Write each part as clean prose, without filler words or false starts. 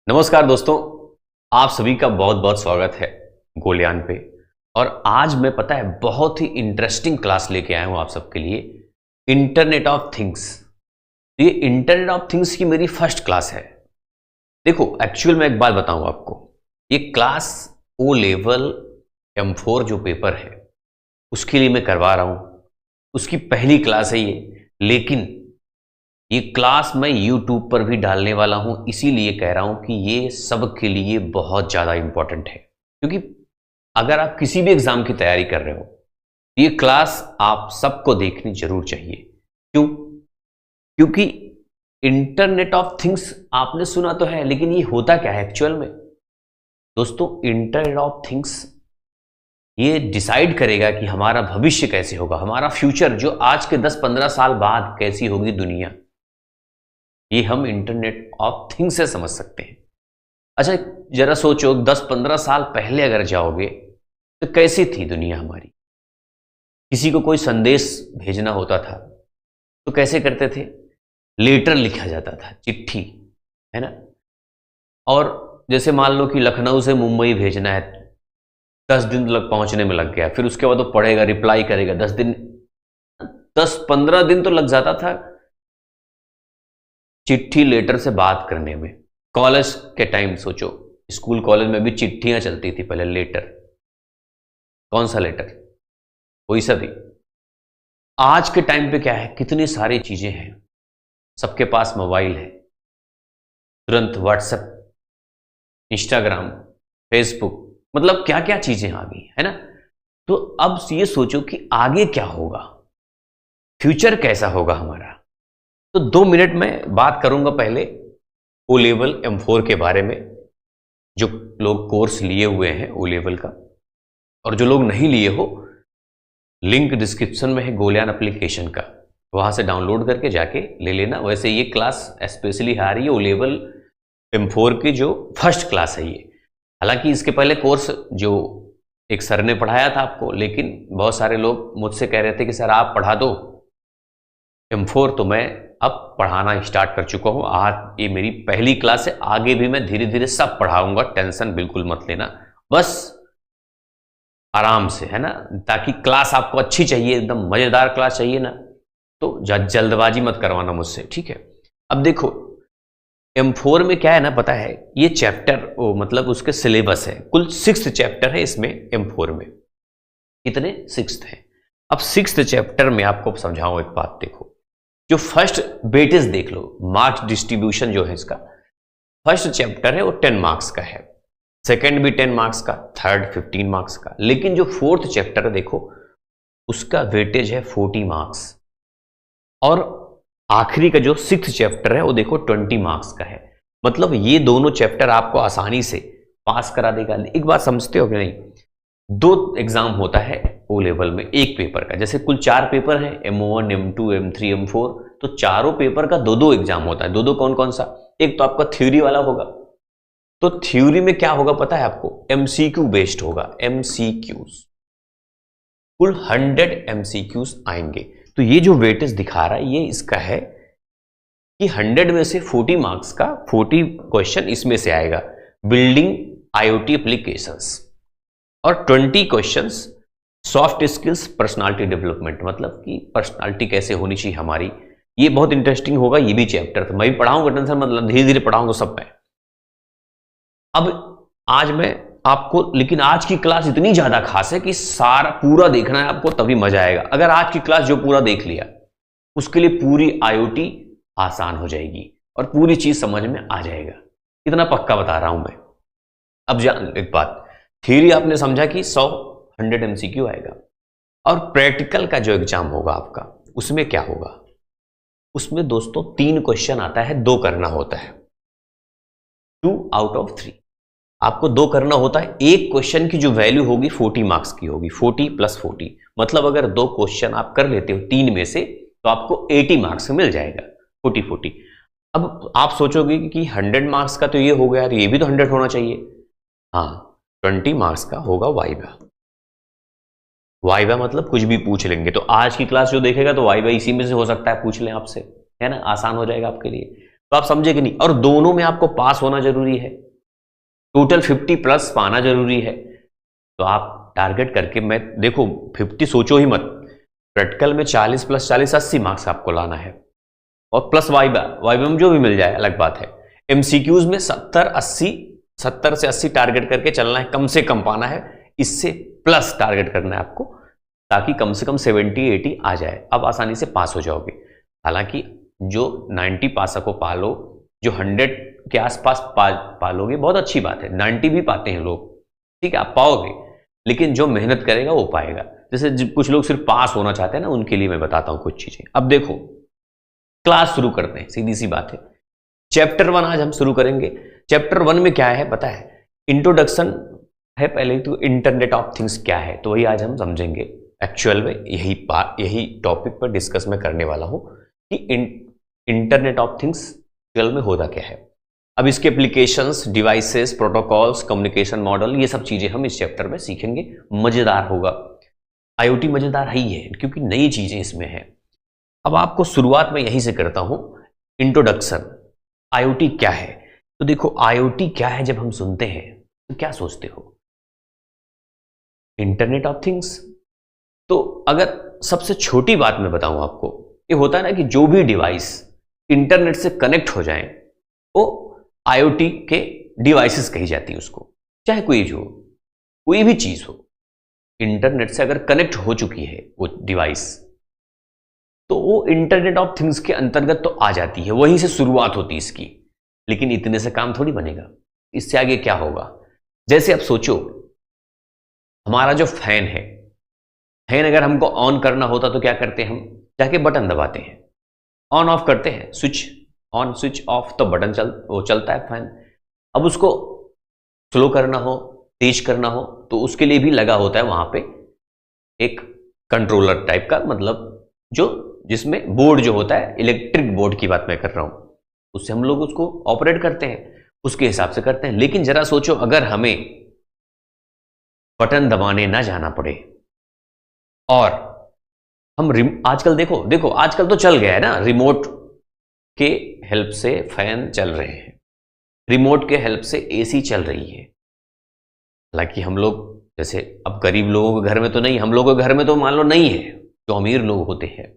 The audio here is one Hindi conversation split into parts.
नमस्कार दोस्तों, आप सभी का बहुत बहुत स्वागत है गोल्यान पे। और आज मैं पता है बहुत ही इंटरेस्टिंग क्लास लेके आया हूं आप सबके लिए, इंटरनेट ऑफ थिंग्स। ये इंटरनेट ऑफ थिंग्स की मेरी फर्स्ट क्लास है। देखो एक्चुअल में एक बात बताऊं आपको, ये क्लास ओ लेवल M4 जो पेपर है उसके लिए मैं करवा रहा हूं। उसकी पहली क्लास है ये, लेकिन ये क्लास मैं YouTube पर भी डालने वाला हूं, इसीलिए कह रहा हूं कि ये सबके लिए बहुत ज़्यादा इंपॉर्टेंट है। क्योंकि अगर आप किसी भी एग्जाम की तैयारी कर रहे हो, ये क्लास आप सबको देखनी जरूर चाहिए। क्यों? क्योंकि इंटरनेट ऑफ थिंग्स आपने सुना तो है, लेकिन ये होता क्या है एक्चुअल में? दोस्तों, इंटरनेट ऑफ थिंग्स ये डिसाइड करेगा कि हमारा भविष्य कैसे होगा, हमारा फ्यूचर जो आज के 10-15 साल बाद कैसी होगी दुनिया, ये हम इंटरनेट ऑफ थिंग्स से समझ सकते हैं। अच्छा जरा सोचो, 10-15 साल पहले अगर जाओगे तो कैसी थी दुनिया हमारी? किसी को कोई संदेश भेजना होता था तो कैसे करते थे? लेटर लिखा जाता था, चिट्ठी, है ना। और जैसे मान लो कि लखनऊ से मुंबई भेजना है, 10 दिन लग पहुंचने में लग गया, फिर उसके बाद वो पढ़ेगा, रिप्लाई करेगा, 10-15 दिन तो लग जाता था चिट्ठी लेटर से बात करने में। कॉलेज के टाइम सोचो, स्कूल कॉलेज में भी चिट्ठियां चलती थी पहले, लेटर। कौन सा लेटर? कोई सा भी। आज के टाइम पे क्या है, कितनी सारी चीजें हैं, सबके पास मोबाइल है, तुरंत व्हाट्सएप, इंस्टाग्राम, फेसबुक, मतलब क्या क्या चीजें आ गई है ना। तो अब ये सोचो कि आगे क्या होगा, फ्यूचर कैसा होगा हमारा। तो 2 मिनट में बात करूंगा पहले ओ लेवल M4 के बारे में। जो लोग कोर्स लिए हुए हैं ओ लेवल का, और जो लोग नहीं लिए हो, लिंक डिस्क्रिप्शन में है गोल्यान एप्लीकेशन का, वहां से डाउनलोड करके जाके ले लेना। वैसे ये क्लास स्पेशली आ रही है ओ लेवल M4 की जो फर्स्ट क्लास है ये। हालांकि इसके पहले कोर्स जो एक सर ने पढ़ाया था आपको, लेकिन बहुत सारे लोग मुझसे कह रहे थे कि सर आप पढ़ा दो M4, तो मैं अब पढ़ाना स्टार्ट कर चुका हूं। आज ये मेरी पहली क्लास है, आगे भी मैं धीरे धीरे सब पढ़ाऊंगा, टेंशन बिल्कुल मत लेना, बस आराम से, है ना। ताकि क्लास आपको अच्छी चाहिए, एकदम मजेदार क्लास चाहिए ना, तो जल्दबाजी मत करवाना मुझसे, ठीक है। अब देखो M4 में क्या है ना, पता है, ये चैप्टर मतलब उसके सिलेबस है, कुल 6 चैप्टर है इसमें M4 में। कितने? 6 है। अब 6 चैप्टर में आपको समझाऊं एक बात। देखो, जो फर्स्ट वेटेज देख लो, मार्क्स डिस्ट्रीब्यूशन जो है इसका, फर्स्ट चैप्टर है वो 10 मार्क्स का है, सेकंड भी 10 मार्क्स का, थर्ड 15 मार्क्स का। लेकिन जो फोर्थ चैप्टर है देखो, उसका वेटेज है 40 मार्क्स। और आखिरी का जो 6th चैप्टर है वो देखो 20 मार्क्स का है। मतलब ये दोनों चैप्टर आपको आसानी से पास करा देगा। एक बात समझते हो कि नहीं? 2 एग्जाम होता है ओ लेवल में एक पेपर का। जैसे कुल 4 पेपर हैं, M1, M2, M3, M4, तो चारों पेपर का 2-2 एग्जाम होता है। 2-2 कौन कौन सा? एक तो आपका थ्योरी वाला होगा, तो थ्योरी में क्या होगा पता है आपको? MCQ बेस्ड होगा, MCQs, कुल 100 MCQs आएंगे। तो ये जो वेटेज दिखा रहा है ये इसका है कि 100 में से 40 मार्क्स का 40 क्वेश्चन इसमें से आएगा, बिल्डिंग IoT एप्लीकेशंस, और 20 questions soft skills personality development, मतलब कि पर्सनालिटी कैसे होनी चाहिए हमारी। ये बहुत इंटरेस्टिंग होगा, ये भी चैप्टर तो मैं भी पढ़ाऊंगा, टेंशन मतलब धीरे धीरे पढ़ाऊंगा सब में। अब आज मैं आपको, लेकिन आज की क्लास इतनी ज्यादा खास है कि सारा पूरा देखना है आपको, तभी मजा आएगा। अगर आज की क्लास जो पूरा देख लिया, उसके लिए पूरी IoT आसान हो जाएगी और पूरी चीज समझ में आ जाएगा। इतना पक्का बता रहा हूं मैं। अब जान एक बात, थ्योरी आपने समझा कि 100 MCQ आएगा, और प्रैक्टिकल का जो एग्जाम होगा आपका, उसमें क्या होगा? उसमें दोस्तों 3 क्वेश्चन आता है, 2 करना होता है, 2 आउट ऑफ 3 आपको 2 करना होता है। एक क्वेश्चन की जो वैल्यू होगी 40 मार्क्स की होगी, 40 + 40, मतलब अगर 2 क्वेश्चन आप कर लेते हो 3 में से, तो आपको 80 मार्क्स मिल जाएगा, 40-40। अब आप सोचोगे कि 100 मार्क्स का तो ये हो गया, तो ये भी तो 100 होना चाहिए। हाँ, 20 मार्क्स का होगा वाइवा। वाइवा मतलब कुछ भी पूछ लेंगे। तो आज की क्लास जो देखेगा तो वाइवा इसी में से हो सकता है पूछ लें आपसे, है ना, आसान हो जाएगा आपके लिए। तो आप समझे कि नहीं, और दोनों में आपको पास होना जरूरी है, टोटल 50+ पाना जरूरी है। तो आप टारगेट करके, मैं देखो 50 सोचो ही मत, प्रैक्टिकल में 40 + 40 80 मार्क्स आपको लाना है, और प्लस वाइवा में जो भी मिल जाए अलग बात है। एमसीक्यूज में 70 से 80 टारगेट करके चलना है, कम से कम पाना है, इससे प्लस टारगेट करना है आपको, ताकि कम से कम 70-80 आ जाए, अब आसानी से पास हो जाओगे। हालांकि जो 90 पासा को पालो, जो 100 के आसपास पालोगे बहुत अच्छी बात है, 90 भी पाते हैं लोग, ठीक है, आप पाओगे, लेकिन जो मेहनत करेगा वो पाएगा। जैसे कुछ लोग सिर्फ पास होना चाहते हैं ना, उनके लिए मैं बताता हूं कुछ चीजें। अब देखो, क्लास शुरू करते हैं, सीधी सी बात है। चैप्टर 1 आज हम शुरू करेंगे। चैप्टर 1 में क्या है पता है, इंट्रोडक्शन है पहले तो, इंटरनेट ऑफ थिंग्स क्या है, तो वही आज हम समझेंगे। एक्चुअल में यही टॉपिक पर डिस्कस मैं करने वाला हूं कि इंटरनेट ऑफ थिंग्स एक्चुअल में होता क्या है। अब इसके applications, devices, protocols, communication model, ये सब चीजें हम इस चैप्टर में सीखेंगे। मजेदार होगा, आईओटी मजेदार है ही है, क्योंकि नई चीजें इसमें है। अब आपको शुरुआत में यहीं से करता हूं, इंट्रोडक्शन। आईओटी क्या है? तो देखो, आईओटी क्या है, जब हम सुनते हैं तो क्या सोचते हो? Internet of things. तो अगर सबसे छोटी बात मैं बताऊं आपको, ये होता है ना कि जो भी डिवाइस इंटरनेट से कनेक्ट हो जाए वो आईओटी के डिवाइसेस कही जाती है उसको। चाहे कोई भी चीज हो, इंटरनेट से अगर कनेक्ट हो चुकी है वो डिवाइस, तो वो इंटरनेट ऑफ थिंग्स के अंतर्गत तो आ जाती है, वहीं से शुरुआत होती है इसकी। लेकिन इतने से काम थोड़ी बनेगा, इससे आगे क्या होगा। जैसे अब सोचो, हमारा जो फैन है, फैन अगर हमको ऑन करना होता तो क्या करते हैं, हम जाके बटन दबाते हैं, ऑन ऑफ करते हैं, स्विच ऑन स्विच ऑफ, तो बटन वो चलता है फैन। अब उसको स्लो करना हो, तेज करना हो, तो उसके लिए भी लगा होता है वहां पे एक कंट्रोलर टाइप का, मतलब जिसमें बोर्ड जो होता है, इलेक्ट्रिक बोर्ड की बात मैं कर रहा हूं, उससे हम लोग उसको ऑपरेट करते हैं, उसके हिसाब से करते हैं। लेकिन जरा सोचो, अगर हमें बटन दबाने ना जाना पड़े, और हम आजकल देखो आजकल तो चल गया है ना, रिमोट के हेल्प से फैन चल रहे हैं, रिमोट के हेल्प से एसी चल रही है। हालांकि हम लोग, जैसे अब गरीब लोगों के घर में तो नहीं, हम लोगों के घर में तो मान लो नहीं है, जो अमीर लोग होते हैं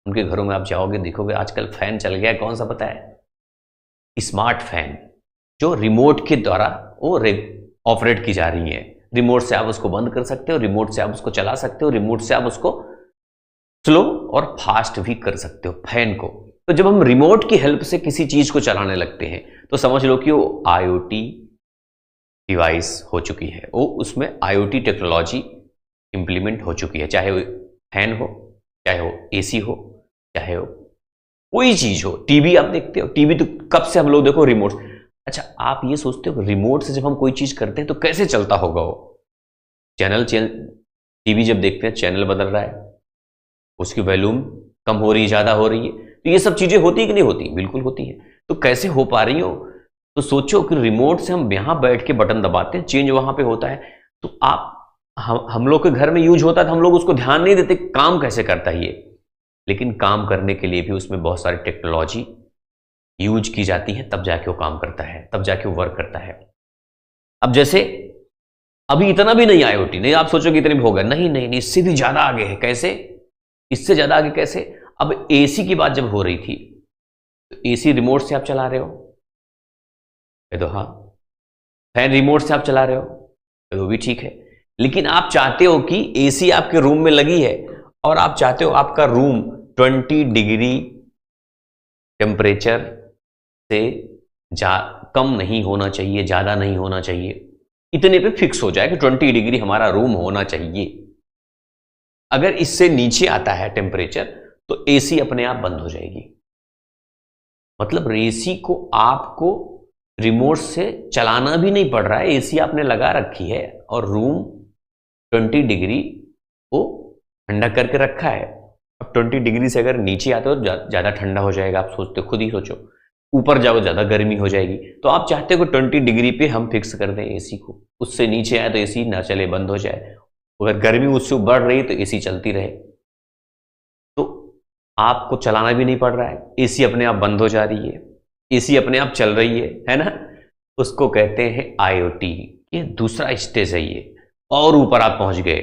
उनके घरों में आप जाओगे, देखोगे आजकल फैन चल गया है। कौन सा पता है? स्मार्ट फैन, जो रिमोट के द्वारा वो ऑपरेट की जा रही है। रिमोट से आप उसको बंद कर सकते हो, रिमोट से आप उसको चला सकते हो, रिमोट से आप उसको स्लो और फास्ट भी कर सकते हो फैन को। तो जब हम रिमोट की हेल्प से किसी चीज को चलाने लगते हैं, तो समझ लो कि वो आईओटी डिवाइस हो चुकी है, वो उसमें आईओटी टेक्नोलॉजी इंप्लीमेंट हो चुकी है। चाहे वो फैन हो, चाहे वो एसी हो, चाहे वो कोई चीज हो, टीवी आप देखते हो, टीवी तो कब से हम लोग देखो रिमोट। अच्छा, आप ये सोचते हो रिमोट से जब हम कोई चीज करते हैं तो कैसे चलता होगा वो? टीवी जब देखते हैं चैनल बदल रहा है, उसकी वॉल्यूम कम हो रही है, ज्यादा हो रही है, तो ये सब चीजें होती है कि नहीं होती? बिल्कुल होती है। तो कैसे हो पा रही हो? तो सोचो कि रिमोट से हम यहां बैठ के बटन दबाते हैं, चेंज वहां पे होता है। तो हम लोग के घर में यूज होता है, तो हम लोग उसको ध्यान नहीं देते काम कैसे करता है ये। लेकिन काम करने के लिए भी उसमें बहुत सारी टेक्नोलॉजी यूज की जाती है, तब जाके वो काम करता है, तब जाके वो वर्क करता है। अब जैसे अभी इतना भी नहीं आईओटी, नहीं आप सोचो कि इतने भी हो गए, नहीं, इससे भी ज्यादा आगे है। कैसे? इससे ज्यादा आगे कैसे? अब एसी की बात जब हो रही थी, तो एसी रिमोट से आप चला रहे हो, ये तो हाँ, फैन रिमोट से आप चला रहे हो, तो भी ठीक है। लेकिन आप चाहते हो कि एसी आपके रूम में लगी है, और आप चाहते हो आपका रूम 20 डिग्री टेम्परेचर से कम नहीं होना चाहिए, ज्यादा नहीं होना चाहिए, इतने पे फिक्स हो जाए कि 20 डिग्री हमारा रूम होना चाहिए। अगर इससे नीचे आता है टेम्परेचर, तो एसी अपने आप बंद हो जाएगी। मतलब एसी को आपको रिमोट से चलाना भी नहीं पड़ रहा है, एसी आपने लगा रखी है, और रूम 20 डिग्री को ठंडा करके रखा है। अब 20 डिग्री से अगर नीचे आते हो तो ज्यादा ठंडा हो जाएगा, आप सोचते खुद ही सोचो, ऊपर जाओ ज्यादा गर्मी हो जाएगी। तो आप चाहते हो कि 20 डिग्री पे हम फिक्स कर दें एसी को, उससे नीचे आए तो एसी ना चले, बंद हो जाए। अगर गर्मी उससे बढ़ रही है तो एसी चलती रहे, तो आपको चलाना भी नहीं पड़ रहा है, एसी अपने आप बंद हो जा रही है। एसी अपने आप चल रही है ना, उसको कहते हैं आईओटी। ये दूसरा स्टेज है ये। और ऊपर आप पहुंच गए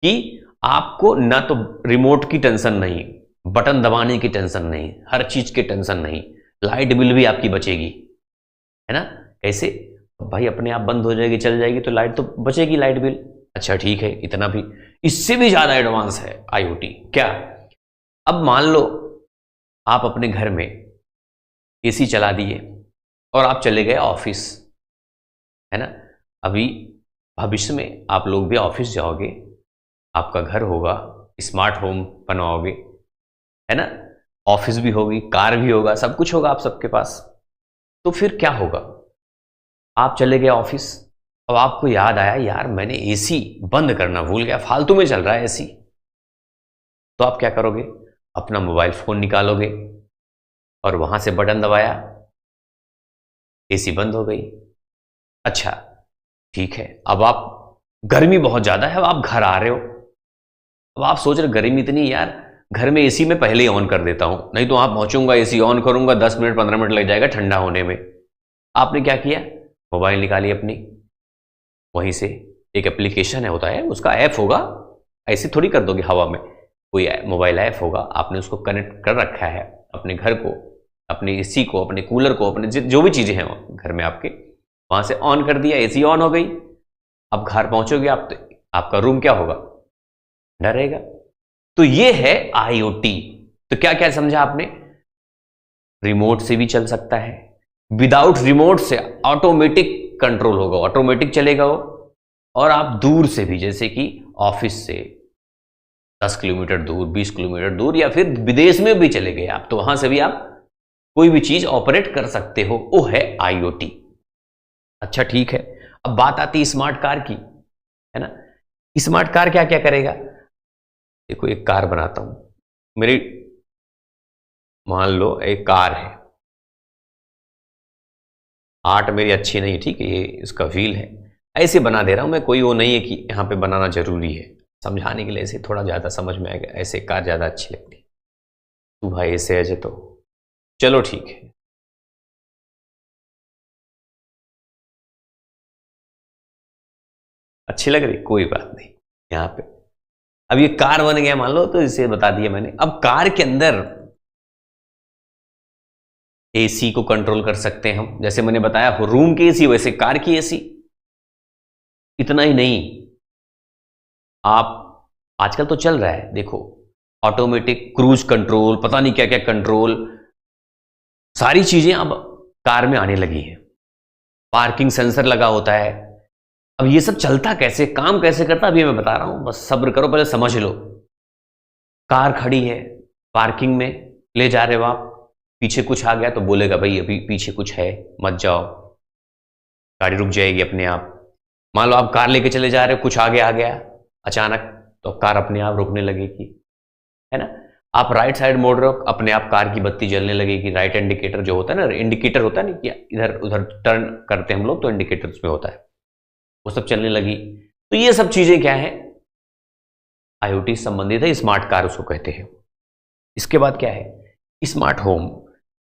कि आपको ना तो रिमोट की टेंशन नहीं, बटन दबाने की टेंशन नहीं, हर चीज की टेंशन नहीं, लाइट बिल भी आपकी बचेगी, है ना। कैसे भाई, अपने आप बंद हो जाएगी, चल जाएगी तो लाइट तो बचेगी, लाइट बिल। अच्छा ठीक है, इतना भी, इससे भी ज्यादा एडवांस है आईओटी। क्या? अब मान लो आप अपने घर में एसी चला दिए और आप चले गए ऑफिस, है ना। अभी भविष्य में आप लोग भी ऑफिस जाओगे, आपका घर होगा, स्मार्ट होम बनवाओगे, है ना। ऑफिस भी होगी, कार भी होगा, सब कुछ होगा आप सबके पास। तो फिर क्या होगा? आप चले गए ऑफिस, अब आपको याद आया यार मैंने एसी बंद करना भूल गया, फालतू में चल रहा है एसी। तो आप क्या करोगे? अपना मोबाइल फोन निकालोगे और वहां से बटन दबाया, एसी बंद हो गई। अच्छा ठीक है, अब आप, गर्मी बहुत ज्यादा है, अब आप घर आ रहे हो, अब आप सोच रहे गर्मी इतनी यार, घर में एसी में पहले ही ऑन कर देता हूं, नहीं तो वहां पहुंचूंगा एसी ऑन करूंगा 10 मिनट 15 मिनट लग जाएगा ठंडा होने में। आपने क्या किया? मोबाइल निकाली अपनी, वहीं से एक एप्लीकेशन है, होता है उसका ऐप होगा, ऐसे थोड़ी कर दोगे हवा में, कोई मोबाइल ऐप होगा, आपने उसको कनेक्ट कर रखा है अपने घर को, अपने एसी को, अपने कूलर को, अपने जो भी चीजें हैं घर में आपके, वहां से ऑन कर दिया, एसी ऑन हो गई। अब घर पहुंचोगे आप तो आपका रूम क्या होगा? ठंडा रहेगा। तो ये है आईओटी। तो क्या क्या समझा आपने? रिमोट से भी चल सकता है, विदाउट रिमोट से ऑटोमेटिक कंट्रोल होगा, ऑटोमेटिक चलेगा वो। और आप दूर से भी, जैसे कि ऑफिस से 10 किलोमीटर दूर, 20 किलोमीटर दूर, या फिर विदेश में भी चले गए आप, तो वहां से भी आप कोई भी चीज ऑपरेट कर सकते हो, वो है आईओटी। अच्छा ठीक है, अब बात आती है स्मार्ट कार की, है ना। स्मार्ट कार क्या क्या करेगा? देखो एक कार बनाता हूं, मेरी, मान लो एक कार है, आर्ट मेरी अच्छी नहीं, ठीक है, ये इसका व्हील है, ऐसे बना दे रहा हूं मैं, कोई वो नहीं है कि यहां पे बनाना जरूरी है, समझाने के लिए ऐसे थोड़ा ज्यादा समझ में आएगा, ऐसे कार ज्यादा अच्छी लगती है। तू भाई ऐसे ऐसे तो चलो ठीक है। अच्छी लग रही, कोई बात नहीं। यहां पे अब ये कार बन गया मान लो, तो इसे बता दिया मैंने। अब कार के अंदर एसी को कंट्रोल कर सकते हैं हम, जैसे मैंने बताया रूम की एसी वैसे कार की एसी। इतना ही नहीं, आप, आजकल तो चल रहा है देखो, ऑटोमेटिक क्रूज कंट्रोल, पता नहीं क्या क्या कंट्रोल, सारी चीजें अब कार में आने लगी है। पार्किंग सेंसर लगा होता है। अब ये सब चलता कैसे, काम कैसे करता, अभी मैं बता रहा हूं, बस सब्र करो, पहले समझ लो। कार खड़ी है पार्किंग में, ले जा रहे हो आप, पीछे कुछ आ गया तो बोलेगा भाई अभी पीछे कुछ है, मत जाओ, गाड़ी रुक जाएगी अपने आप। मान लो आप कार लेके चले जा रहे हो, कुछ आगे आ गया अचानक, तो कार अपने आप रुकने लगेगी, है ना। आप राइट साइड मोड़ रहे हो, अपने आप कार की बत्ती जलने लगेगी, राइट इंडिकेटर जो होता है ना, इंडिकेटर होता है नहीं कि इधर उधर टर्न करते हैं हम लोग, तो इंडिकेटर उसमें होता है, वो सब चलने लगी। तो ये सब चीजें क्या है, आईओटी से संबंधित है, स्मार्ट कार उसको कहते हैं। इसके बाद क्या है, स्मार्ट होम।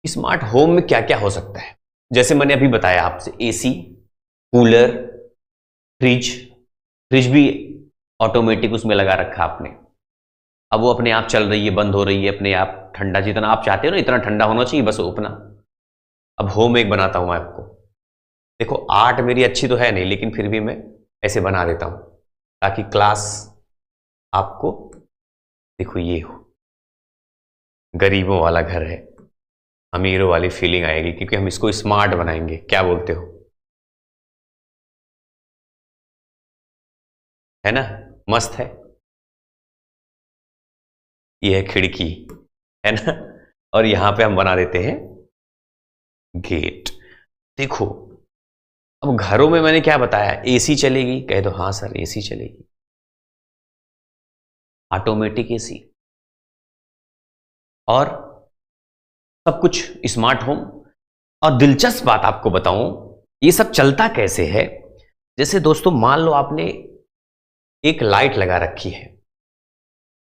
स्मार्ट होम में क्या क्या हो सकता है, जैसे मैंने अभी बताया आपसे, एसी, कूलर, फ्रिज। फ्रिज भी ऑटोमेटिक उसमें लगा रखा आपने, अब वो अपने आप चल रही है, बंद हो रही है अपने आप, ठंडा जितना आप चाहते हो ना इतना ठंडा होना चाहिए, बस उतना। अब होम एक बनाता हूं मैं आपको, देखो आर्ट मेरी अच्छी तो है नहीं, लेकिन फिर भी मैं ऐसे बना देता हूं ताकि क्लास आपको, देखो ये हो, गरीबों वाला घर है, अमीरों वाली फीलिंग आएगी, क्योंकि हम इसको स्मार्ट बनाएंगे, क्या बोलते हो, है ना। मस्त है। ये है खिड़की, है ना, और यहां पे हम बना देते हैं गेट। देखो अब घरों में मैंने क्या बताया, एसी चलेगी, कह दो हाँ सर एसी चलेगी, ऑटोमेटिक एसी, और सब कुछ स्मार्ट होम। और दिलचस्प बात आपको बताऊं, ये सब चलता कैसे है, जैसे दोस्तों मान लो आपने एक लाइट लगा रखी है,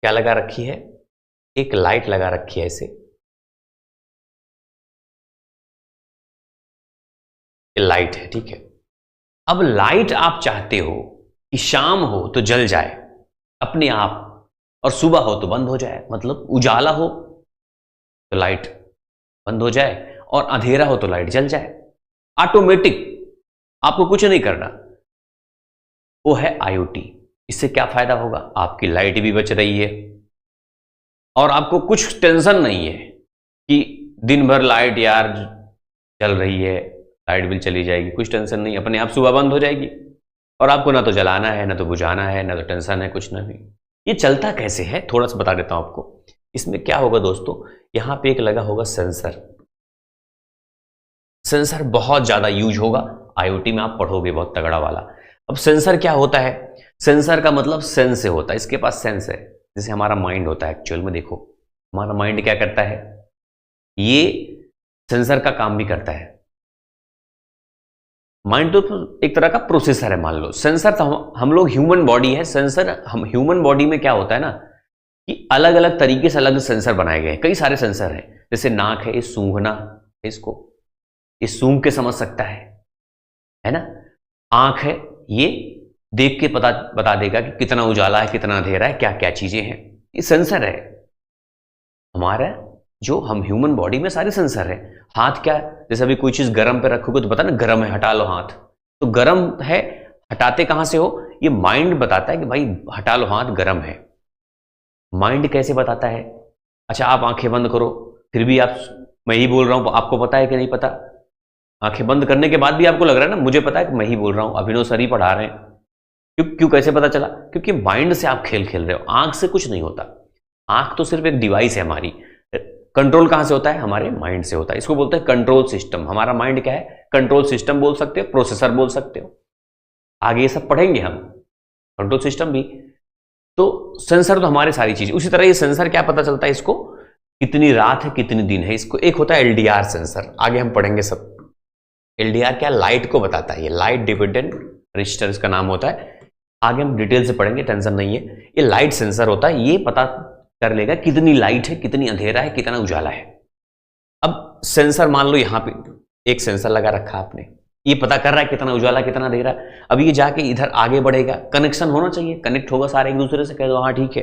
क्या लगा रखी है, एक लाइट लगा रखी है ऐसे, ये लाइट है, ठीक है। अब लाइट आप चाहते हो कि शाम हो तो जल जाए अपने आप, और सुबह हो तो बंद हो जाए, मतलब उजाला हो तो लाइट बंद हो जाए और अंधेरा हो तो लाइट जल जाए, ऑटोमेटिक, आपको कुछ नहीं करना। वो है आईओटी। इससे क्या फायदा होगा? आपकी लाइट भी बच रही है और आपको कुछ टेंशन नहीं है कि दिन भर लाइट यार चल रही है, लाइट बिल चली जाएगी, कुछ टेंशन नहीं, अपने आप सुबह बंद हो जाएगी और आपको ना तो जलाना है, ना तो बुझाना है, ना तो टेंशन है, कुछ ना भी। ये चलता कैसे है थोड़ा सा बता देता हूं आपको। इसमें क्या होगा दोस्तों, यहां पे एक लगा होगा सेंसर। सेंसर बहुत ज्यादा यूज होगा आईओटी में, आप पढ़ोगे बहुत तगड़ा वाला। अब सेंसर क्या होता है? सेंसर का मतलब सेंस से होता है, इसके पास सेंस है, जैसे हमारा माइंड होता है। एक्चुअल में देखो हमारा माइंड क्या करता है, ये सेंसर का काम भी करता है। माइंड तो एक तरह का प्रोसेसर है मान लो। सेंसर तो हम लोग ह्यूमन बॉडी है, सेंसर हम ह्यूमन बॉडी में क्या होता है ना कि अलग अलग तरीके से अलग सेंसर बनाए गए हैं, कई सारे सेंसर हैं। जैसे नाक है, ये सूंघना है, इसको ये सूंघ के समझ सकता है ना। आंख है, ये देख के बता देगा कि कितना उजाला है, कितना अंधेरा है, क्या क्या चीजें हैं, ये सेंसर है हमारा। जो हम ह्यूमन बॉडी में सारे सेंसर है। हाथ क्या है, जैसे अभी कोई चीज गर्म पे रखोगे तो पता ना गर्म है, हटा लो हाथ, तो गर्म है, हटाते कहां से हो, ये माइंड बताता है कि भाई हटा लो हाथ, गर्म है। माइंड कैसे बताता है? अच्छा आप आंखें बंद करो, फिर भी आप, मैं ही बोल रहा हूं, आपको पता है कि नहीं पता? आंखें बंद करने के बाद भी आपको लग रहा है ना मुझे पता है कि मैं ही बोल रहा हूं, अभिनव सर ही पढ़ा रहे हैं। क्यों कैसे पता चला? क्योंकि माइंड से आप खेल खेल रहे हो, आंख से कुछ नहीं होता। आंख तो सिर्फ एक डिवाइस है हमारी। कंट्रोल कहां से होता है? हमारे माइंड से होता है। इसको बोलते हैं कंट्रोल सिस्टम। हमारा माइंड क्या है? कंट्रोल सिस्टम बोल सकते हो, प्रोसेसर बोल सकते हो, आगे ये सब पढ़ेंगे हम, कंट्रोल सिस्टम भी। तो सेंसर तो हमारे सारी चीज। उसी तरह ये सेंसर क्या पता चलता है इसको, कितनी रात है कितनी दिन है, इसको एक होता है एलडीआर सेंसर, आगे हम पढ़ेंगे सब। एलडीआर क्या? लाइट को बताता है, ये लाइट डिपेंडेंट रजिस्टर इसका नाम होता है, आगे हम डिटेल से पढ़ेंगे, टेंशन नहीं है। ये लाइट सेंसर होता है, ये पता कर लेगा कितनी लाइट है, कितनी अंधेरा है, कितना उजाला है। अब सेंसर मान लो यहां पे एक सेंसर लगा रखा आपने, ये पता कर रहा है कितना उजाला कितना अंधेरा। अब ये जाके इधर आगे बढ़ेगा, कनेक्शन होना चाहिए, कनेक्ट होगा सारे एक दूसरे से, कह दो हाँ ठीक है।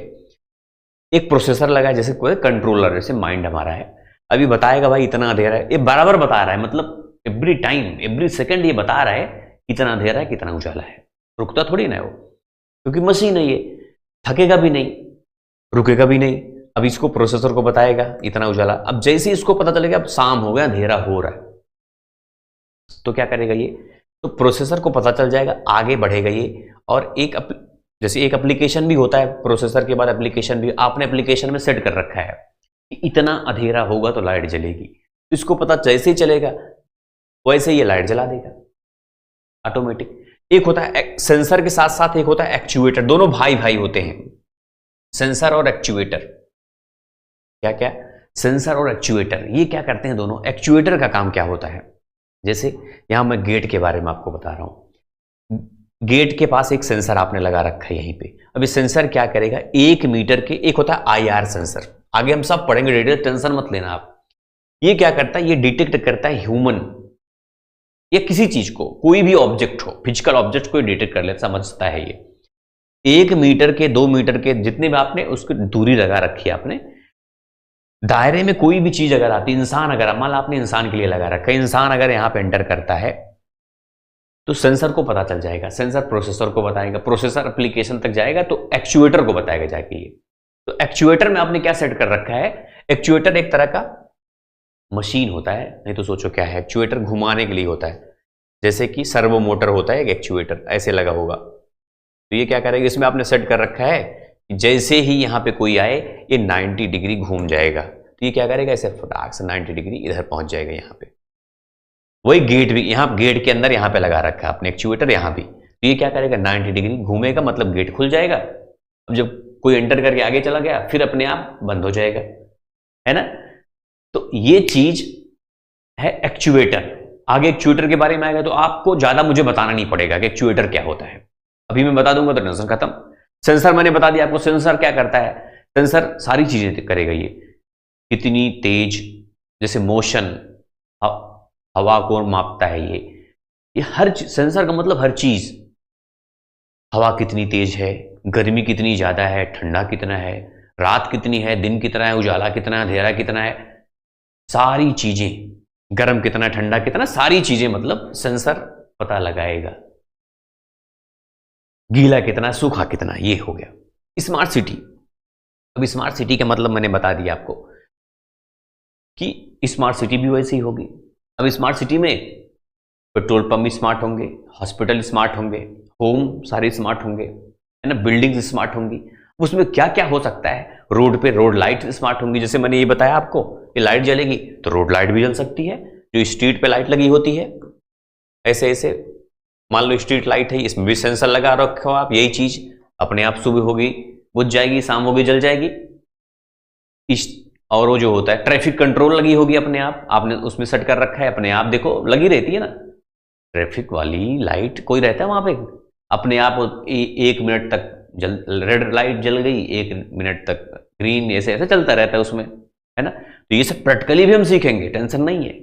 एक प्रोसेसर लगा है, जैसे कोई कंट्रोलर, जैसे माइंड हमारा है, अभी बताएगा भाई इतना अंधेरा है, ये बराबर बता रहा है, मतलब एवरी टाइम एवरी सेकंड ये बता रहा है कितना अंधेरा है कितना उजाला है। रुकता थोड़ी ना है वो, क्योंकि मशीन है ये, थकेगा भी नहीं, रुकेगा भी नहीं। अब इसको प्रोसेसर को बताएगा इतना उजाला। अब जैसे ही इसको पता चलेगा अब शाम हो गया, अंधेरा हो रहा है, तो क्या करेगा ये, तो प्रोसेसर को पता चल जाएगा, आगे बढ़ेगा ये। और जैसे एक एप्लीकेशन भी होता है, प्रोसेसर के बाद एप्लीकेशन भी, आपने एप्लीकेशन में सेट कर रखा है कि इतना अंधेरा होगा तो लाइट जलेगी, तो इसको पता जैसे ही चलेगा वैसे ये लाइट जला देगा ऑटोमेटिक। एक होता है सेंसर के साथ साथ एक होता है एक्चुएटर, दोनों भाई भाई होते हैं, सेंसर और एक्चुएटर। क्या क्या? सेंसर और एक्चुएटर, ये क्या करते हैं दोनों? एक्चुएटर का काम क्या होता है, जैसे यहां मैं गेट के बारे में आपको बता रहा हूं। गेट के पास एक सेंसर आपने लगा रखा है यहीं पे। अब ये सेंसर क्या करेगा, 1 मीटर के, एक होता है आईआर सेंसर, आगे हम सब पढ़ेंगे डिटेल, टेंशन मत लेना आप। ये क्या करता है, ये डिटेक्ट करता है ह्यूमन या किसी चीज को, कोई भी ऑब्जेक्ट हो, फिजिकल ऑब्जेक्ट को डिटेक्ट कर लेता, समझता है ये। 1 मीटर के, 2 मीटर के, जितने भी आपने उसकी दूरी लगा रखी है आपने, दायरे में कोई भी चीज अगर आती है, इंसान अगर, मान लो आपने इंसान के लिए लगा रखा है, इंसान अगर यहां पे एंटर करता है तो सेंसर को पता चल जाएगा, सेंसर प्रोसेसर को बताएगा, प्रोसेसर एप्लीकेशन तक जाएगा तो एक्चुएटर को बताएगा जाके ये। तो एक्चुएटर में आपने क्या सेट कर रखा है, एक्चुएटर एक तरह का मशीन होता है, नहीं तो सोचो क्या है, एक्चुएटर घुमाने के लिए होता है, जैसे कि सर्वो मोटर होता है एक एक्चुएटर ऐसे लगा होगा। तो ये क्या करेगा, इसमें आपने सेट कर रखा है कि जैसे ही यहां पे कोई आए ये 90 डिग्री घूम जाएगा, तो ये क्या करेगा, ऐसे फटाक से 90 डिग्री इधर पहुंच जाएगा यहां पे। वही गेट भी, यहां गेट के अंदर यहां पे लगा रखा है आपने एक्चुएटर यहां भी, तो ये क्या करेगा, 90 डिग्री घूमेगा, मतलब गेट खुल जाएगा। अब जब कोई एंटर करके आगे चला गया फिर अपने आप बंद हो जाएगा, है ना। तो ये चीज है एक्चुएटर। आगे एक्चुएटर के बारे में आएगा तो आपको ज्यादा मुझे बताना नहीं पड़ेगा कि एक्चुएटर क्या होता है, अभी मैं बता दूंगा तो टेंशन खत्म। सेंसर मैंने बता दिया आपको, सेंसर क्या करता है, सेंसर सारी चीजें करेगा ये, कितनी तेज, जैसे मोशन, हवा को मापता है ये, ये हर सेंसर का मतलब हर चीज, हवा कितनी तेज है, गर्मी कितनी ज्यादा है, ठंडा कितना है, रात कितनी है, दिन कितना है, उजाला कितना है, अंधेरा कितना है, सारी चीजें, गर्म कितना, ठंडा कितना, सारी चीजें मतलब सेंसर पता लगाएगा। गीला कितना, सूखा कितना, ये हो गया स्मार्ट सिटी। अब स्मार्ट सिटी का मतलब मैंने बता दिया आपको कि स्मार्ट सिटी भी वैसी ही होगी। अब स्मार्ट सिटी में पेट्रोल पंप स्मार्ट होंगे, हॉस्पिटल स्मार्ट होंगे, होम सारे स्मार्ट होंगे, है ना, बिल्डिंग्स स्मार्ट होंगी। उसमें क्या क्या हो सकता है, रोड पे रोड लाइट स्मार्ट होंगी, जैसे मैंने ये बताया आपको कि लाइट जलेगी तो रोड लाइट भी जल सकती है, जो स्ट्रीट पे लाइट लगी होती है, ऐसे ऐसे मान लो स्ट्रीट लाइट है, इसमें भी सेंसर लगा रखो आप, यही चीज अपने आप सुबह होगी बुझ जाएगी, शाम होगी जल जाएगी। और वो जो होता है ट्रैफिक कंट्रोल लगी होगी अपने आप, आपने उसमें सेट कर रखा है, अपने आप देखो लगी रहती है ना ट्रैफिक वाली लाइट, कोई रहता है वहां पे अपने आप 1 मिनट तक रेड लाइट जल गई, 1 मिनट तक ग्रीन, ऐसे ऐसे चलता रहता है उसमें, है ना। तो ये सब प्रैक्टिकली भी हम सीखेंगे, टेंशन नहीं है।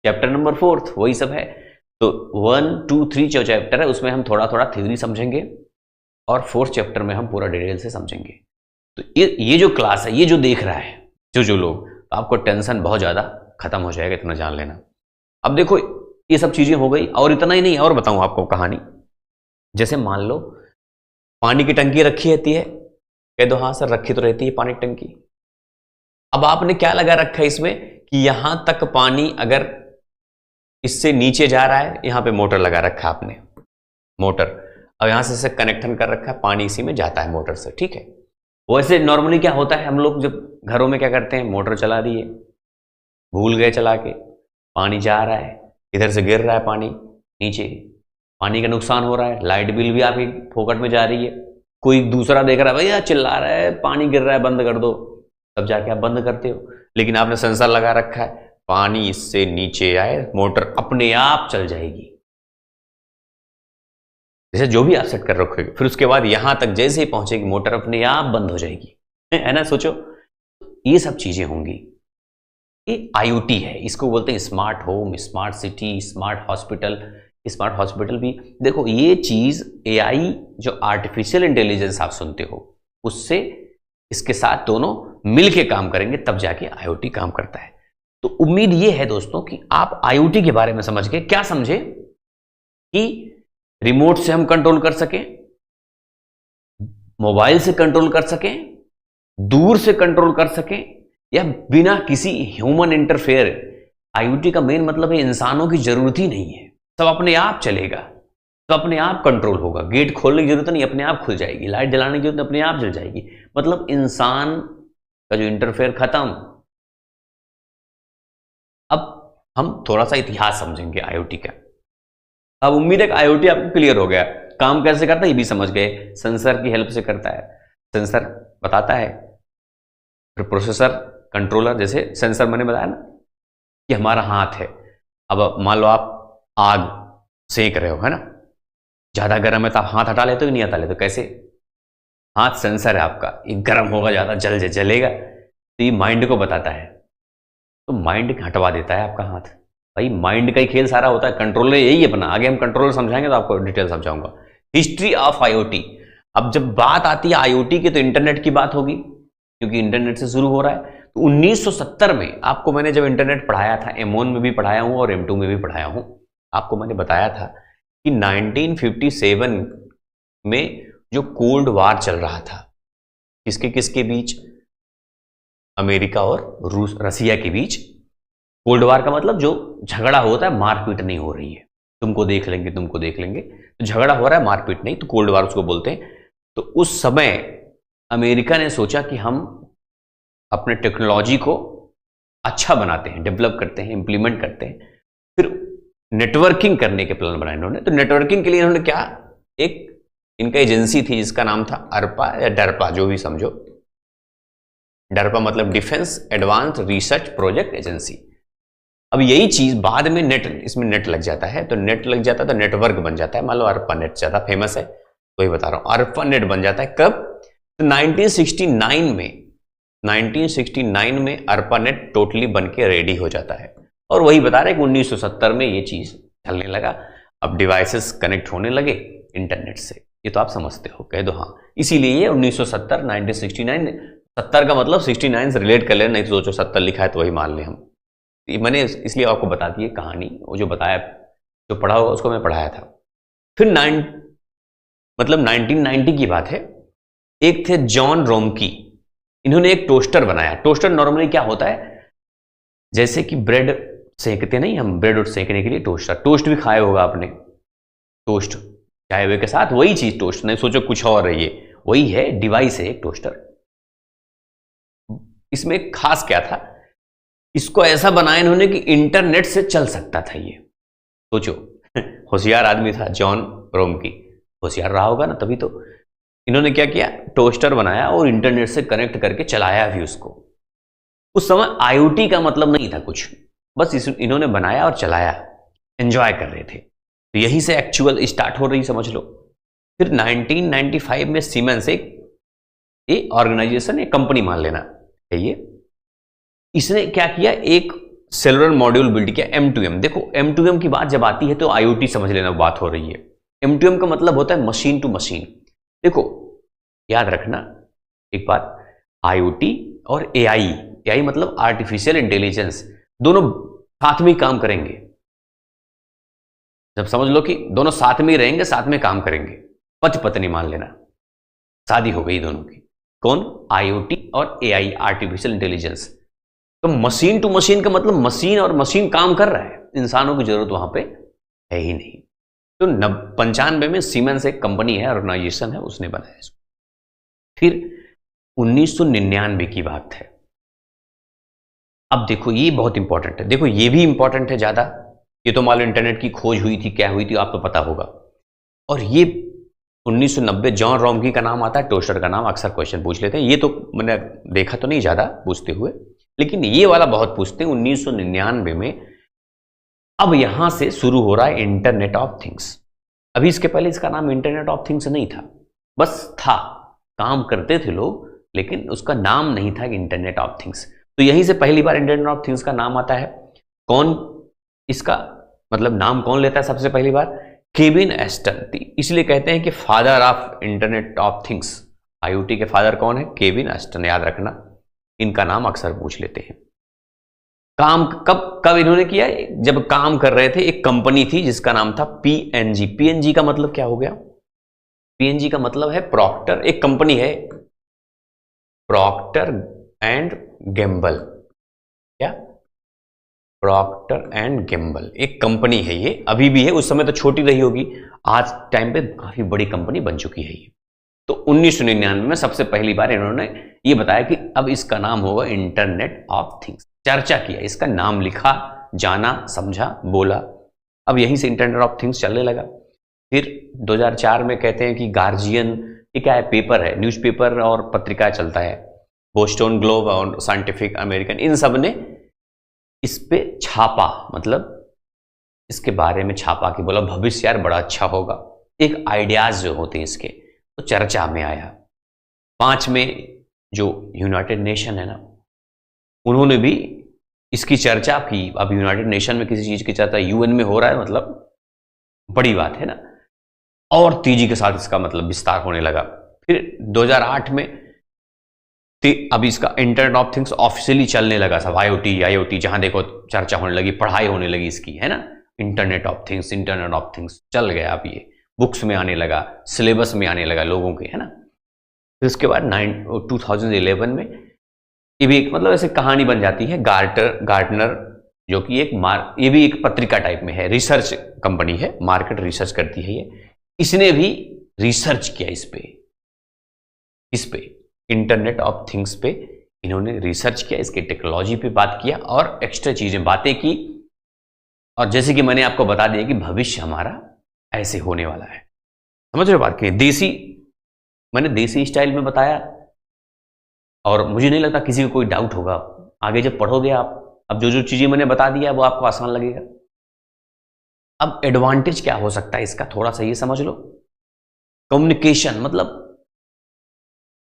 चैप्टर नंबर 4 वही सब है। तो 1, 2, 3 जो चैप्टर है उसमें हम थोड़ा थोड़ा थ्योरी समझेंगे और 4th चैप्टर में हम पूरा डिटेल से समझेंगे। तो ये जो क्लास है, ये जो देख रहा है जो लोग, तो आपको टेंशन बहुत ज़्यादा खत्म हो जाएगा, इतना जान लेना। अब देखो ये सब चीज़ें हो गई, और इतना ही नहीं, और बताऊं आपको कहानी। जैसे मान लो पानी की टंकी रखी रहती है, कह दो हाँ सर रखी तो रहती है पानी की टंकी। अब आपने क्या लगा रखा है इसमें कि यहां तक पानी अगर इससे नीचे जा रहा है, यहां पे मोटर लगा रखा है आपने, मोटर, अब यहां से कनेक्शन कर रखा है, पानी इसी में जाता है मोटर से, ठीक है। वैसे नॉर्मली क्या होता है, हम लोग जब घरों में क्या करते हैं, मोटर चला दिए, भूल गए चला के, पानी जा रहा है, इधर से गिर रहा है पानी नीचे, पानी का नुकसान हो रहा है, लाइट बिल भी आपकी फोकट में जा रही है, कोई दूसरा देख रहा है भैया चिल्ला रहा है पानी गिर रहा है बंद कर दो, तब जाके आप बंद करते हो। लेकिन आपने सेंसर लगा रखा है, पानी इससे नीचे आए मोटर अपने आप चल जाएगी, जैसे जो भी आप सेट कर रखोगे, फिर उसके बाद यहां तक जैसे ही पहुंचेगी मोटर अपने आप बंद हो जाएगी, है ना। सोचो ये सब चीजें होंगी, ये IoT है, इसको बोलते हैं smart home, smart city, smart hospital. Smart hospital भी देखो, ये चीज AI जो आर्टिफिशियल इंटेलिजेंस आप सुनते हो, उससे इसके साथ दोनों मिलके काम करेंगे, तब जाके IoT काम करता है। तो उम्मीद ये है दोस्तों कि आप IoT के बारे में समझ गए। क्या समझे कि रिमोट से हम कंट्रोल कर सकें, मोबाइल से कंट्रोल कर सकें, दूर से कंट्रोल कर सकें, या बिना किसी ह्यूमन इंटरफेयर। IoT का मेन मतलब है इंसानों की जरूरत ही नहीं है, सब अपने आप चलेगा, तो अपने आप कंट्रोल होगा, गेट खोलने की जरूरत नहीं, अपने आप खुल जाएगी, लाइट जलाने की जरूरत नहीं, अपने आप जल जाएगी, मतलब इंसान का जो इंटरफेयर खत्म। अब हम थोड़ा सा इतिहास समझेंगे IoT का। अब उम्मीद है कि IoT आपको क्लियर हो गया, काम कैसे करता है ये भी समझ गए, सेंसर की हेल्प से करता है, सेंसर बताता है, फिर प्रोसेसर, कंट्रोलर। जैसे सेंसर मैंने बताया ना कि हमारा हाथ है, अब मान लो आप आग सेक रहे हो, है ना, ज्यादा गर्म है तो आप हाथ हटा लेते हो, नहीं हटा लेते, कैसे, हाथ सेंसर है आपका, ये गर्म होगा ज्यादा जलेगा, तो ये माइंड को बताता है, तो माइंड हटवा देता है आपका हाथ। भाई माइंड का ही खेल सारा होता है, कंट्रोलर यही अपना, आगे हम कंट्रोलर समझाएंगे तो आपको डिटेल समझाऊंगा। History of IoT। अब जब बात आती है IoT की तो इंटरनेट की बात होगी, क्योंकि इंटरनेट से शुरू हो रहा है। तो 1970 में आपको मैंने जब इंटरनेट पढ़ाया था, M1 में भी पढ़ाया हूं और M2 में भी पढ़ाया हूं, आपको मैंने बताया था कि 1957 में जो कोल्ड वार चल रहा था, किसके किसके बीच, अमेरिका और रूस, रसिया के बीच। कोल्ड वार का मतलब जो झगड़ा होता है, मारपीट नहीं हो रही है, तुमको देख लेंगे तुमको देख लेंगे, तो झगड़ा हो रहा है मारपीट नहीं, तो कोल्ड वार उसको बोलते हैं। तो उस समय अमेरिका ने सोचा कि हम अपने टेक्नोलॉजी को अच्छा बनाते हैं, डेवलप करते हैं, इंप्लीमेंट करते हैं, फिर नेटवर्किंग करने के प्लान बनाए इन्होंने। तो नेटवर्किंग के लिए इन्होंने क्या, एक इनका एजेंसी थी जिसका नाम था ARPA या DARPA, जो भी समझो। DARPA मतलब defence advance research project agency. अब यही चीज बाद में नेट, इसमें नेट लग जाता है, तो नेट लग जाता है तो नेटवर्क बन जाता है। मान लो ARPANET ज्यादा फेमस है, वही बता रहा हूं, ARPANET बन जाता है। कब? तो 1969 में ARPANET टोटली बन के रेडी हो जाता है, और वही बता रहे कि 1970 में ये चीज चलने लगा। अब डिवाइसेस कनेक्ट होने लगे इंटरनेट से, ये तो आप समझते हो, कह दो हाँ। इसीलिए ये 1970 1969, 70 का मतलब 69 से रिलेट कर लेना, नहीं तो सोचो 70 लिखा है तो वही मान लें हम। ये मैंने इसलिए आपको बता दी कहानी, वो जो बताया, जो पढ़ा होगा उसको मैं पढ़ाया था। फिर 1990 की बात है, एक थे जॉन रोमकी, इन्होंने एक टोस्टर बनाया। टोस्टर नॉर्मली क्या होता है, जैसे कि ब्रेड सेकते नहीं हम, ब्रेड और सेकने के लिए टोस्टर, टोस्ट भी खाया होगा आपने, टोस्ट चाय हुए के साथ, वही चीज टोस्ट, नहीं सोचो कुछ और है, ये वही है, डिवाइस है एक टोस्टर। इसमें खास क्या था, इसको ऐसा बनाया इन्होंने कि इंटरनेट से चल सकता था ये, सोचो। होशियार आदमी था जॉन रोमकी, होशियार रहा होगा ना, तभी तो इन्होंने क्या किया, टोस्टर बनाया और इंटरनेट से कनेक्ट करके चलाया भी उसको। उस समय आईओटी का मतलब नहीं था कुछ, बस इन्होंने बनाया और चलाया, एंजॉय कर रहे थे। तो यहीं से एक्चुअल स्टार्ट हो रही, समझ लो। फिर 1995 में सीमेंस, एक ऑर्गेनाइजेशन, एक कंपनी मान लेना है ये, इसने क्या किया, एक सेलुलर मॉड्यूल बिल्ड किया, M2M। देखो M2M की बात जब आती है तो आईओटी समझ लेना बात हो रही है। M2M का मतलब होता है मशीन टू मशीन। देखो याद रखना एक बात, आईओटी और एआई मतलब आर्टिफिशियल इंटेलिजेंस, दोनों साथ में काम करेंगे। जब समझ लो कि दोनों साथ में ही रहेंगे, साथ में काम करेंगे, पति पत्नी मान लेना, शादी हो गई दोनों की, कौन, आईओटी और एआई, आर्टिफिशियल इंटेलिजेंस। तो मशीन टू मशीन का मतलब मशीन और मशीन काम कर रहा है, इंसानों की जरूरत वहां पे है ही नहीं। तो 95 में सीमेंस एक कंपनी है, ऑर्गेनाइजेशन है, उसने बनाया इसको। फिर 1999 की बात है। अब देखो ये बहुत इंपॉर्टेंट है, देखो ये भी इंपॉर्टेंट है ज्यादा, ये तो मान लो इंटरनेट की खोज हुई थी, क्या हुई थी आपको पता होगा। और ये 1990 जॉन रोमकी का नाम आता है, टोस्टर का नाम अक्सर क्वेश्चन पूछ लेते हैं, ये तो मैंने देखा तो नहीं ज्यादा पूछते हुए, लेकिन ये वाला बहुत पूछते हैं। 1999 में अब यहां से शुरू हो रहा है इंटरनेट ऑफ थिंग्स। अभी इसके पहले इसका नाम इंटरनेट ऑफ थिंग्स नहीं था, बस था, काम करते थे लोग, लेकिन उसका नाम नहीं था इंटरनेट ऑफ थिंग्स। तो यहीं से पहली बार इंटरनेट ऑफ थिंग्स का नाम आता है। कौन इसका मतलब नाम कौन लेता है सबसे पहली बार, केविन एस्टन। इसलिए कहते हैं कि father of internet of things, IoT के फादर कौन है, केविन एस्टन, याद रखना, इनका नाम अक्सर पूछ लेते हैं। काम कब कब इन्होंने किया, जब काम कर रहे थे, एक कंपनी थी जिसका नाम था पीएनजी। पीएनजी का मतलब क्या हो गया, पीएनजी का मतलब है प्रॉक्टर, एक कंपनी है प्रॉक्टर एंड गैम्बल। क्या, प्रॉक्टर एंड गैम्बल एक कंपनी है, ये अभी भी है, उस समय तो छोटी रही होगी, आज टाइम पे काफी बड़ी कंपनी बन चुकी है ये। तो 1999 में सबसे पहली बार इन्होंने ये बताया कि अब इसका नाम होगा इंटरनेट ऑफ थिंग्स। चर्चा किया, इसका नाम लिखा, जाना, समझा, बोला, अब यहीं से इंटरनेट ऑफ थिंग्स चलने लगा। फिर 2004 में कहते हैं कि गार्जियन, ये क्या है, पेपर है, न्यूज़पेपर और पत्रिका चलता है, बोस्टन ग्लोब और साइंटिफिक अमेरिकन, इन सब ने इस पे छापा, मतलब इसके बारे में छापा कि बोला भविष्य यार बड़ा अच्छा होगा, एक आइडियाज जो होते हैं इसके, तो चर्चा में आया। 5 में जो यूनाइटेड नेशन है ना, उन्होंने भी इसकी चर्चा की। अब यूनाइटेड नेशन में किसी चीज की चर्चा यूएन में हो रहा है, मतलब बड़ी बात है ना, और तेजी के साथ इसका मतलब विस्तार होने लगा। फिर 2008 में अब इसका इंटरनेट ऑफ थिंग्स ऑफिशियली चलने लगा सब, आईओटी जहां देखो चर्चा होने लगी, पढ़ाई होने लगी इसकी, है ना, इंटरनेट ऑफ थिंग्स चल गया। अब ये बुक्स में आने लगा, सिलेबस में आने लगा लोगों के, है ना। फिर उसके बाद 2011 में ये भी एक मतलब ऐसे कहानी बन जाती है, गार्टनर जो कि ये भी एक पत्रिका टाइप में है, रिसर्च कंपनी है, मार्केट रिसर्च करती है ये, इसने भी रिसर्च किया इस पे इंटरनेट ऑफ थिंग्स पे इन्होंने रिसर्च किया, इसके टेक्नोलॉजी पे बात किया और एक्स्ट्रा चीजें बातें की। और जैसे कि मैंने आपको बता दिया कि भविष्य हमारा ऐसे होने वाला है, समझ रहे हो बात की, मैंने देसी स्टाइल में बताया, और मुझे नहीं लगता किसी को कोई डाउट होगा। आगे जब पढ़ोगे आप, अब जो चीजें मैंने बता दिया वो आपको आसान लगेगा। अब एडवांटेज क्या हो सकता है इसका, थोड़ा सा ये समझ लो। कम्युनिकेशन, मतलब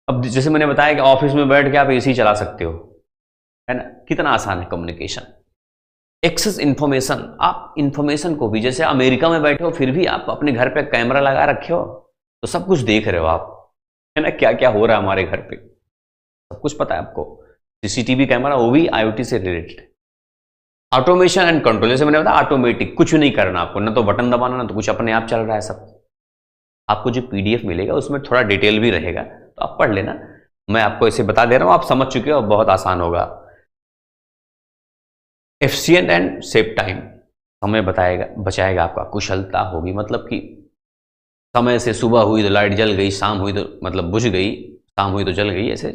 अब जैसे मैंने बताया कि ऑफिस में बैठ के आप एसी चला सकते हो, है ना, कितना आसान है कम्युनिकेशन। एक्सेस इंफॉर्मेशन, आप इंफॉर्मेशन को भी, जैसे अमेरिका में बैठे हो फिर भी आप अपने घर पे कैमरा लगा रखे हो तो सब कुछ देख रहे हो आप, है ना, क्या क्या हो रहा है हमारे घर पे सब कुछ पता है आपको। सीसीटीवी कैमरा, वो भी आईओटी से रिलेटेड। ऑटोमेशन एंड कंट्रोल, जैसे मैंने बताया ऑटोमेटिक, कुछ नहीं करना आपको, ना तो बटन दबाना ना तो कुछ, अपने आप चल रहा है सब। आपको जो पीडीएफ मिलेगा उसमें थोड़ा डिटेल भी रहेगा तो आप पढ़ लेना, मैं आपको इसे बता दे रहा हूं, आप समझ चुके हो, बहुत आसान होगा। एफिशिएंट एंड सेव टाइम, समय बचाएगा आपका, कुशलता होगी, मतलब कि समय से सुबह हुई तो लाइट जल गई, शाम हुई तो मतलब बुझ गई, शाम हुई तो जल गई, ऐसे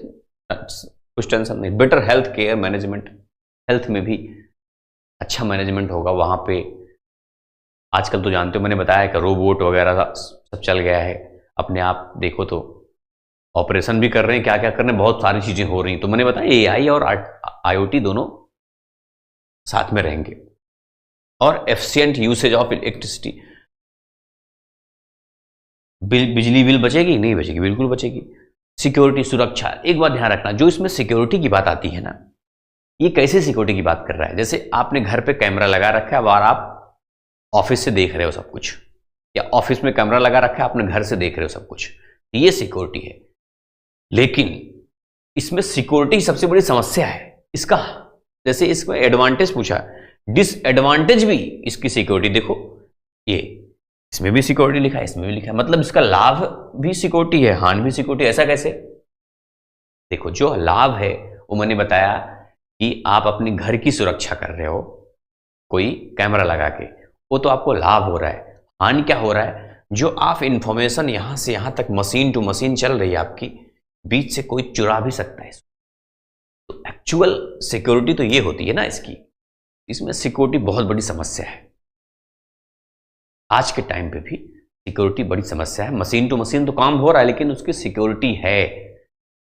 कुछ टेंशन नहीं। Better health care management, health में भी अच्छा मैनेजमेंट होगा वहां पे। आजकल तो जानते हो, मैंने बताया कि रोबोट वगैरह सब चल गया है, अपने आप देखो तो ऑपरेशन भी कर रहे हैं, क्या क्या कर रहे हैं, बहुत सारी चीजें हो रही हैं। तो मैंने बताया एआई और आईओटी दोनों साथ में रहेंगे। और एफिशिएंट यूसेज ऑफ इलेक्ट्रिसिटी, बिजली बिल बचेगी नहीं बचेगी, बिल्कुल बचेगी। सिक्योरिटी, सुरक्षा, एक बात ध्यान रखना, जो इसमें सिक्योरिटी की बात आती है ना, ये कैसे सिक्योरिटी की बात कर रहा है, जैसे आपने घर पे कैमरा लगा रखा है और आप ऑफिस से देख रहे हो सब कुछ, या ऑफिस में कैमरा लगा रखा है आपने घर से देख रहे हो सब कुछ, ये सिक्योरिटी है। लेकिन इसमें सिक्योरिटी सबसे बड़ी समस्या है इसका, जैसे इसमें एडवांटेज पूछा, डिसएडवांटेज भी इसकी सिक्योरिटी देखो, ये इसमें भी सिक्योरिटी लिखा है, इसमें भी लिखा है, मतलब इसका लाभ भी सिक्योरिटी है, हानि भी सिक्योरिटी। ऐसा कैसे? देखो, जो लाभ है वो मैंने बताया कि आप अपने घर की सुरक्षा कर रहे हो कोई कैमरा लगा के, वो तो आपको लाभ हो रहा है। हानि क्या हो रहा है? जो आप इंफॉर्मेशन यहां से यहां तक मशीन टू मशीन चल रही है आपकी, बीच से कोई चुरा भी सकता है इसको। तो एक्चुअल सिक्योरिटी तो ये होती है ना इसकी, इसमें सिक्योरिटी बहुत बड़ी समस्या है। आज के टाइम पे भी सिक्योरिटी बड़ी समस्या है। मशीन टू मशीन तो काम हो रहा है, लेकिन उसकी सिक्योरिटी है,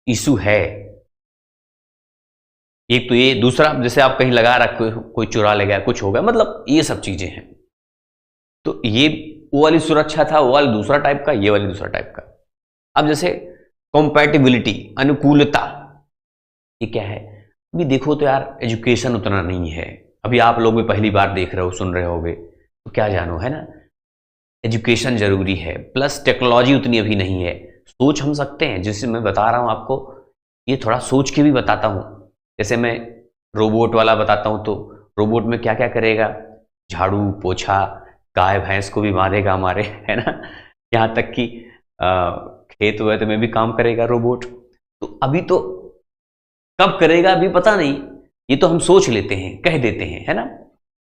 इशू है। एक तो ये, दूसरा जैसे आप कहीं लगा रखे, कोई चुरा ले गया, कुछ हो गया, मतलब ये सब चीजें हैं। तो ये वो वाली सुरक्षा था, वो वाला दूसरा टाइप का, ये वाली दूसरा टाइप का। अब जैसे कंपैटिबिलिटी, अनुकूलता, ये क्या है? अभी देखो तो यार, एजुकेशन उतना नहीं है, अभी आप लोग भी पहली बार देख रहे हो, सुन रहे होगे, तो क्या जानो, है ना। एजुकेशन जरूरी है, प्लस टेक्नोलॉजी उतनी अभी नहीं है। सोच हम सकते हैं, जैसे मैं बता रहा हूं आपको, ये थोड़ा सोच के भी बताता हूं। जैसे मैं रोबोट वाला बताता हूं, तो रोबोट में क्या क्या करेगा, झाड़ू पोछा, गाय भैंस को भी मारेगा हमारे, है ना, यहाँ तक कि खेत वेत में भी काम करेगा रोबोट। तो अभी तो कब करेगा अभी पता नहीं, ये तो हम सोच लेते हैं, कह देते हैं, है ना,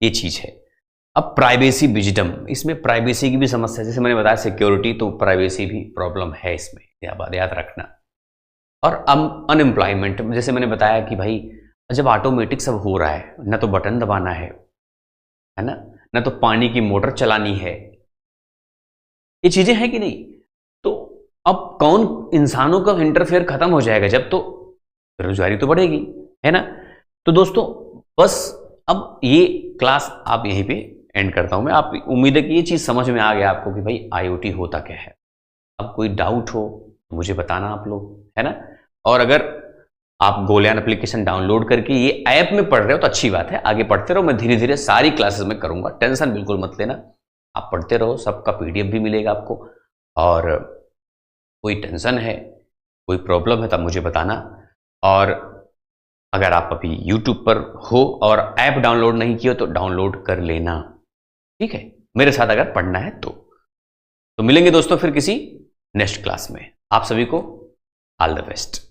ये चीज है। अब प्राइवेसी विजडम, इसमें प्राइवेसी की भी समस्या, जैसे मैंने बताया सिक्योरिटी, तो प्राइवेसी भी प्रॉब्लम है इसमें, याद रखना। और अनएम्प्लॉयमेंट, जैसे मैंने बताया कि भाई जब ऑटोमेटिक सब हो रहा है, ना तो बटन दबाना है ना तो पानी की मोटर चलानी है, ये चीजें हैं कि नहीं। तो अब कौन, इंसानों का इंटरफेयर खत्म हो जाएगा जब, तो बेरोजगारी तो बढ़ेगी, है ना। तो दोस्तों बस अब ये क्लास आप यहीं पे एंड करता हूं मैं। आप उम्मीद है कि ये चीज समझ में आ गया आपको कि भाई आईओटी होता क्या है। अब कोई डाउट हो तो मुझे बताना आप लोग, है ना। और अगर आप गोलयान एप्लीकेशन डाउनलोड करके ये ऐप में पढ़ रहे हो तो अच्छी बात है, आगे पढ़ते रहो, मैं धीरे धीरे सारी क्लासेस में करूंगा, टेंशन बिल्कुल मत लेना, आप पढ़ते रहो, सबका पीडीएफ भी मिलेगा आपको। और कोई टेंशन है, कोई प्रॉब्लम है तब मुझे बताना। और अगर आप अभी YouTube पर हो और ऐप डाउनलोड नहीं किया तो डाउनलोड कर लेना, ठीक है, मेरे साथ अगर पढ़ना है तो मिलेंगे दोस्तों फिर किसी नेक्स्ट क्लास में। आप सभी को ऑल द बेस्ट।